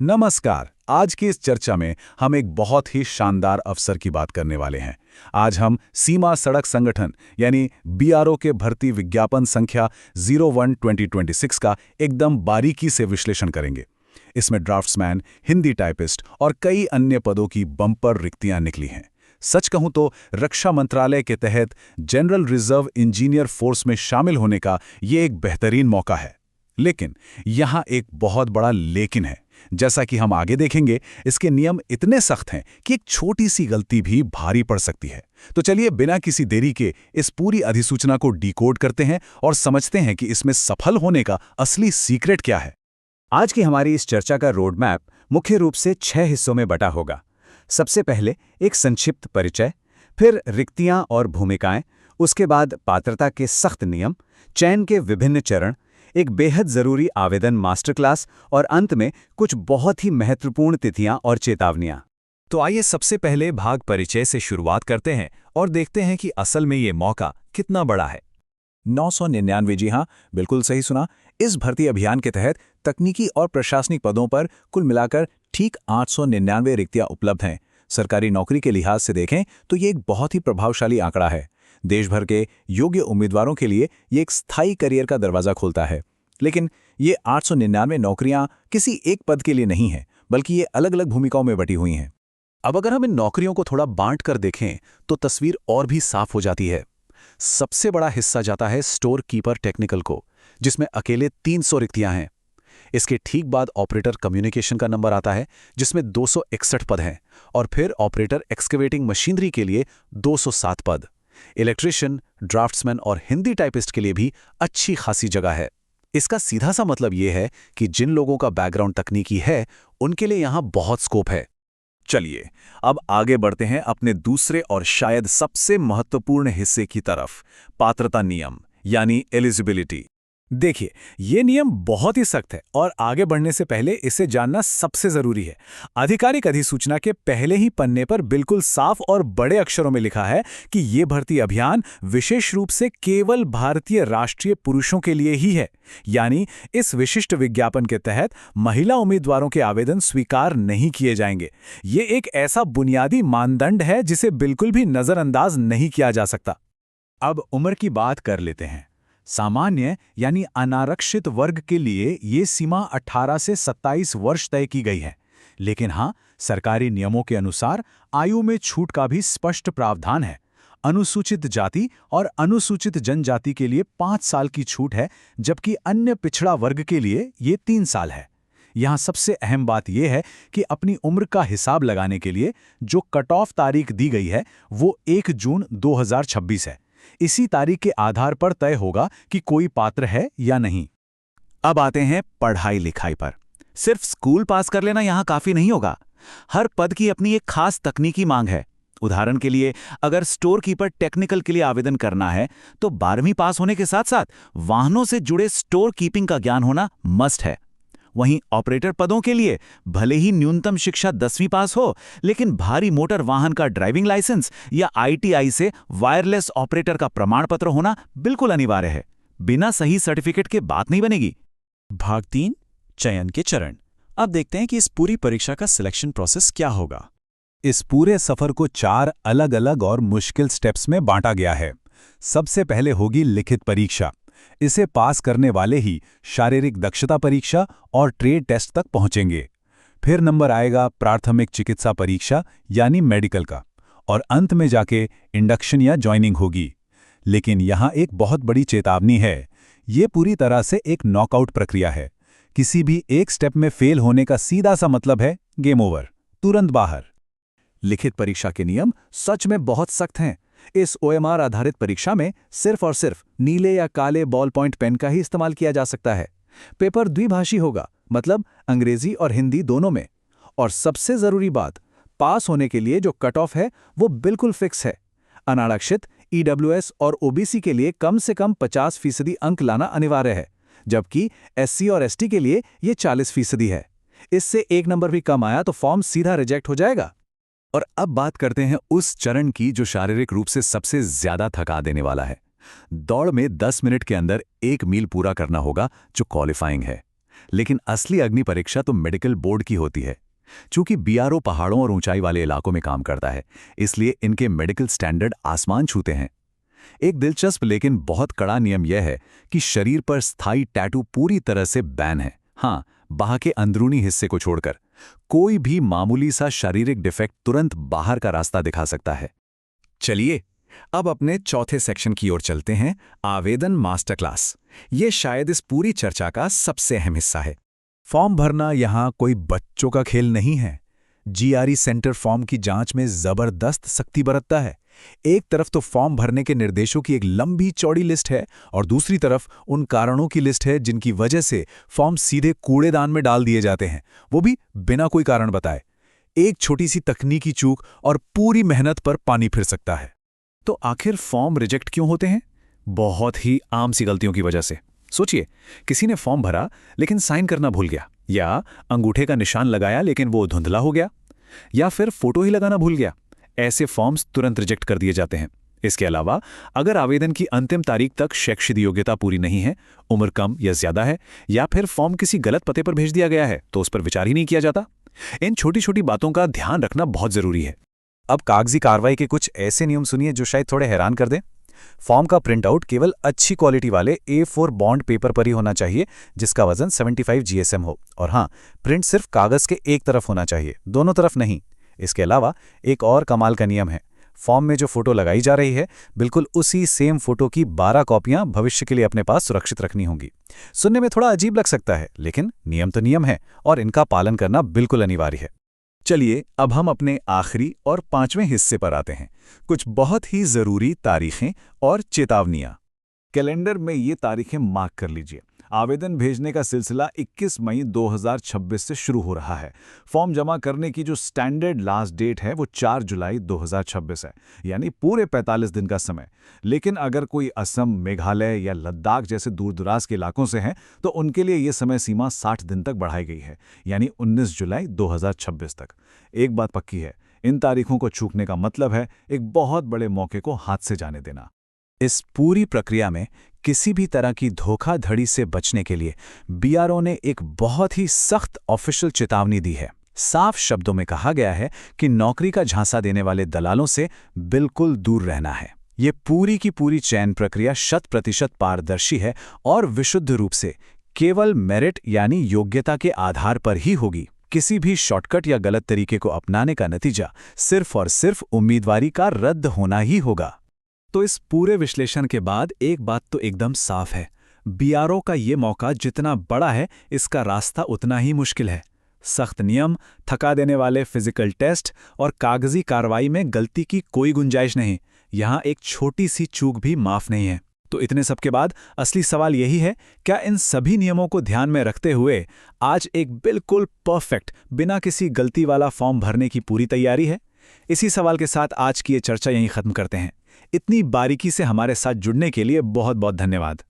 नमस्कार। आज की इस चर्चा में हम एक बहुत ही शानदार अवसर की बात करने वाले हैं। आज हम सीमा सड़क संगठन यानी बीआरओ के भर्ती विज्ञापन संख्या 01-2026 का एकदम बारीकी से विश्लेषण करेंगे। इसमें ड्राफ्ट्समैन, हिंदी टाइपिस्ट और कई अन्य पदों की बम्पर रिक्तियां निकली हैं। सच कहूं तो रक्षा मंत्रालय के तहत जनरल रिजर्व इंजीनियर फोर्स में शामिल होने का ये एक बेहतरीन मौका है। लेकिन यहां एक बहुत बड़ा लेकिन है। जैसा कि हम आगे देखेंगे, इसके नियम इतने सख्त हैं कि एक छोटी सी गलती भी भारी पड़ सकती है। तो चलिए बिना किसी देरी के इस पूरी अधिसूचना को डिकोड करते हैं और समझते हैं कि इसमें सफल होने का असली सीक्रेट क्या है। आज की हमारी इस चर्चा का रोड मैप मुख्य रूप से 6 हिस्सों में बटा होगा। सबसे पहले एक संक्षिप्त परिचय, फिर रिक्तियां और भूमिकाएं, उसके बाद पात्रता के सख्त नियम, चयन के विभिन्न चरण, एक बेहद जरूरी आवेदन मास्टर क्लास और अंत में कुछ बहुत ही महत्वपूर्ण तिथियां और चेतावनियां। तो आइए सबसे पहले भाग परिचय से शुरुआत करते हैं और देखते हैं कि असल में ये मौका कितना बड़ा है। 999, जी हाँ, बिल्कुल सही सुना। इस भर्ती अभियान के तहत तकनीकी और प्रशासनिक पदों पर कुल मिलाकर ठीक 899 रिक्तियां उपलब्ध हैं। सरकारी नौकरी के लिहाज से देखें तो ये एक बहुत ही प्रभावशाली आंकड़ा है। देश भर के योग्य उम्मीदवारों के लिए ये एक स्थायी करियर का दरवाजा खोलता है। लेकिन ये 899 नौकरियां किसी एक पद के लिए नहीं हैं, बल्कि ये अलग अलग भूमिकाओं में बटी हुई हैं। अब अगर हम इन नौकरियों को थोड़ा बांट कर देखें तो तस्वीर और भी साफ हो जाती है। सबसे बड़ा हिस्सा जाता है स्टोर कीपर टेक्निकल को, जिसमें अकेले 300 रिक्तियां हैं। इसके ठीक बाद ऑपरेटर कम्युनिकेशन का नंबर आता है, जिसमें 261 पद हैं, और फिर ऑपरेटर एक्सकेवेटिंग मशीनरी के लिए 207 पद। इलेक्ट्रिशियन, ड्राफ्ट्समैन और हिंदी टाइपिस्ट के लिए भी अच्छी खासी जगह है। इसका सीधा सा मतलब यह है कि जिन लोगों का बैकग्राउंड तकनीकी है, उनके लिए यहां बहुत स्कोप है। चलिए अब आगे बढ़ते हैं अपने दूसरे और शायद सबसे महत्वपूर्ण हिस्से की तरफ, पात्रता नियम यानी एलिजिबिलिटी। देखिए, ये नियम बहुत ही सख्त है और आगे बढ़ने से पहले इसे जानना सबसे जरूरी है। आधिकारिक अधिसूचना के पहले ही पन्ने पर बिल्कुल साफ और बड़े अक्षरों में लिखा है कि ये भर्ती अभियान विशेष रूप से केवल भारतीय राष्ट्रीय पुरुषों के लिए ही है। यानी इस विशिष्ट विज्ञापन के तहत महिला उम्मीदवारों के आवेदन स्वीकार नहीं किए जाएंगे। ये एक ऐसा बुनियादी मानदंड है जिसे बिल्कुल भी नजरअंदाज नहीं किया जा सकता। अब उम्र की बात कर लेते हैं। सामान्य यानी अनारक्षित वर्ग के लिए ये सीमा 18 से 27 वर्ष तय की गई है। लेकिन हाँ, सरकारी नियमों के अनुसार आयु में छूट का भी स्पष्ट प्रावधान है। अनुसूचित जाति और अनुसूचित जनजाति के लिए 5 साल की छूट है, जबकि अन्य पिछड़ा वर्ग के लिए ये 3 साल है। यहाँ सबसे अहम बात यह है कि अपनी उम्र का हिसाब लगाने के लिए जो कट ऑफ तारीख दी गई है वो 1 जून 2026 है। इसी तारीख के आधार पर तय होगा कि कोई पात्र है या नहीं। अब आते हैं पढ़ाई लिखाई पर। सिर्फ स्कूल पास कर लेना यहां काफी नहीं होगा। हर पद की अपनी एक खास तकनीकी मांग है। उदाहरण के लिए, अगर स्टोर कीपर टेक्निकल के लिए आवेदन करना है तो 12वीं पास होने के साथ साथ वाहनों से जुड़े स्टोर कीपिंग का ज्ञान होना मस्ट है। वहीं ऑपरेटर पदों के लिए भले ही न्यूनतम शिक्षा 10वीं पास हो, लेकिन भारी मोटर वाहन का ड्राइविंग लाइसेंस या आईटीआई से वायरलेस ऑपरेटर का प्रमाण पत्र होना बिल्कुल अनिवार्य है। बिना सही सर्टिफिकेट के बात नहीं बनेगी। भाग 3, चयन के चरण। अब देखते हैं कि इस पूरी परीक्षा का सिलेक्शन प्रोसेस क्या होगा। इस पूरे सफर को 4 अलग अलग और मुश्किल स्टेप्स में बांटा गया है। सबसे पहले होगी लिखित परीक्षा। इसे पास करने वाले ही शारीरिक दक्षता परीक्षा और ट्रेड टेस्ट तक पहुंचेंगे। फिर नंबर आएगा प्राथमिक चिकित्सा परीक्षा यानी मेडिकल का, और अंत में जाके इंडक्शन या ज्वाइनिंग होगी। लेकिन यहां एक बहुत बड़ी चेतावनी है। ये पूरी तरह से एक नॉकआउट प्रक्रिया है। किसी भी एक स्टेप में फेल होने का सीधा सा मतलब है गेम ओवर, तुरंत बाहर। लिखित परीक्षा के नियम सच में बहुत सख्त हैं। इस ओएमआर आधारित परीक्षा में सिर्फ और सिर्फ नीले या काले बॉल पॉइंट पेन का ही इस्तेमाल किया जा सकता है। पेपर द्विभाषी होगा, मतलब अंग्रेजी और हिंदी दोनों में। और सबसे जरूरी बात, पास होने के लिए जो कट ऑफ है वो बिल्कुल फिक्स है। अनारक्षित, ईडब्ल्यूएस और ओबीसी के लिए कम से कम 50% अंक लाना अनिवार्य है, जबकि एससी और एसटी के लिए ये 40% है। इससे 1 नंबर भी कम आया तो फॉर्म सीधा रिजेक्ट हो जाएगा। और अब बात करते हैं उस चरण की जो शारीरिक रूप से सबसे ज्यादा थका देने वाला है। दौड़ में 10 मिनट के अंदर 1 मील पूरा करना होगा, जो क्वालिफाइंग है। लेकिन असली अग्नि परीक्षा तो मेडिकल बोर्ड की होती है। चूंकि बीआरओ पहाड़ों और ऊंचाई वाले इलाकों में काम करता है, इसलिए इनके मेडिकल स्टैंडर्ड आसमान छूते हैं। एक दिलचस्प लेकिन बहुत कड़ा नियम यह है कि शरीर पर स्थायी टैटू पूरी तरह से बैन है। हाँ, बाह के अंदरूनी हिस्से को छोड़कर कोई भी मामूली सा शारीरिक डिफेक्ट तुरंत बाहर का रास्ता दिखा सकता है। चलिए अब अपने चौथे सेक्शन की ओर चलते हैं, आवेदन मास्टर क्लास। ये शायद इस पूरी चर्चा का सबसे अहम हिस्सा है। फॉर्म भरना यहाँ कोई बच्चों का खेल नहीं है। जीआरई सेंटर फॉर्म की जांच में जबरदस्त सख्ती बरतता है। एक तरफ तो फॉर्म भरने के निर्देशों की एक लंबी चौड़ी लिस्ट है और दूसरी तरफ उन कारणों की लिस्ट है जिनकी वजह से फॉर्म सीधे कूड़ेदान में डाल दिए जाते हैं, वो भी बिना कोई कारण बताए। एक छोटी सी तकनीकी चूक और पूरी मेहनत पर पानी फिर सकता है। तो आखिर फॉर्म रिजेक्ट क्यों होते हैं? बहुत ही आम सी गलतियों की वजह से। सोचिए, किसी ने फॉर्म भरा लेकिन साइन करना भूल गया, या अंगूठे का निशान लगाया लेकिन वो धुंधला हो गया, या फिर फोटो ही लगाना भूल गया। ऐसे फॉर्म्स तुरंत रिजेक्ट कर दिए जाते हैं। इसके अलावा अगर आवेदन की अंतिम तारीख तक शैक्षिक योग्यता पूरी नहीं है, उम्र कम या ज्यादा है, या फिर फॉर्म किसी गलत पते पर भेज दिया गया है, तो उस पर विचार ही नहीं किया जाता। इन छोटी छोटी बातों का ध्यान रखना बहुत जरूरी है। अब कागजी कार्रवाई के कुछ ऐसे नियम सुनिए जो शायद थोड़े हैरान कर दें। फॉर्म का प्रिंटआउट केवल अच्छी क्वालिटी वाले A4 बॉन्ड पेपर पर ही होना चाहिए जिसका वजन 75 GSM हो, और हाँ, प्रिंट सिर्फ कागज के एक तरफ होना चाहिए, दोनों तरफ नहीं। इसके अलावा एक और कमाल का नियम है, फॉर्म में जो फोटो लगाई जा रही है बिल्कुल उसी सेम फोटो की 12 कॉपियां भविष्य के लिए अपने पास सुरक्षित रखनी होंगी। सुनने में थोड़ा अजीब लग सकता है, लेकिन नियम तो नियम है और इनका पालन करना बिल्कुल अनिवार्य है। चलिए अब हम अपने आखिरी और 5वें हिस्से पर आते हैं, कुछ बहुत ही जरूरी तारीखें और चेतावनियां। कैलेंडर में ये तारीखें मार्क कर लीजिए। आवेदन भेजने का सिलसिला 21 मई 2026 से शुरू हो रहा है। फॉर्म जमा करने की जो स्टैंडर्ड लास्ट डेट है वो 4 जुलाई 2026 है, यानी पूरे 45 दिन का समय। लेकिन अगर कोई असम, मेघालय या लद्दाख जैसे दूर-दराज के इलाकों से हैं, तो उनके लिए ये समय सीमा 60 दिन तक बढ़ाई गई है, यानी 19 जुलाई 2026 तक। एक बात पक्की है, इन तारीखों को चूकने का मतलब है एक बहुत बड़े मौके को हाथ से जाने देना। इस पूरी प्रक्रिया में किसी भी तरह की धोखाधड़ी से बचने के लिए बीआरओ ने एक बहुत ही सख्त ऑफिशियल चेतावनी दी है। साफ शब्दों में कहा गया है कि नौकरी का झांसा देने वाले दलालों से बिल्कुल दूर रहना है। ये पूरी की पूरी चयन प्रक्रिया 100% पारदर्शी है और विशुद्ध रूप से केवल मेरिट यानी योग्यता के आधार पर ही होगी। किसी भी शॉर्टकट या गलत तरीके को अपनाने का नतीजा सिर्फ और सिर्फ उम्मीदवारी का रद्द होना ही होगा। तो इस पूरे विश्लेषण के बाद एक बात तो एकदम साफ है, बीआरओ का ये मौका जितना बड़ा है, इसका रास्ता उतना ही मुश्किल है। सख्त नियम, थका देने वाले फिजिकल टेस्ट और कागजी कार्रवाई में गलती की कोई गुंजाइश नहीं। यहाँ एक छोटी सी चूक भी माफ नहीं है। तो इतने सब के बाद असली सवाल यही है, क्या इन सभी नियमों को ध्यान में रखते हुए आज एक बिल्कुल परफेक्ट, बिना किसी गलती वाला फॉर्म भरने की पूरी तैयारी है? इसी सवाल के साथ आज की ये चर्चा यहीं खत्म करते हैं। इतनी बारीकी से हमारे साथ जुड़ने के लिए बहुत बहुत धन्यवाद।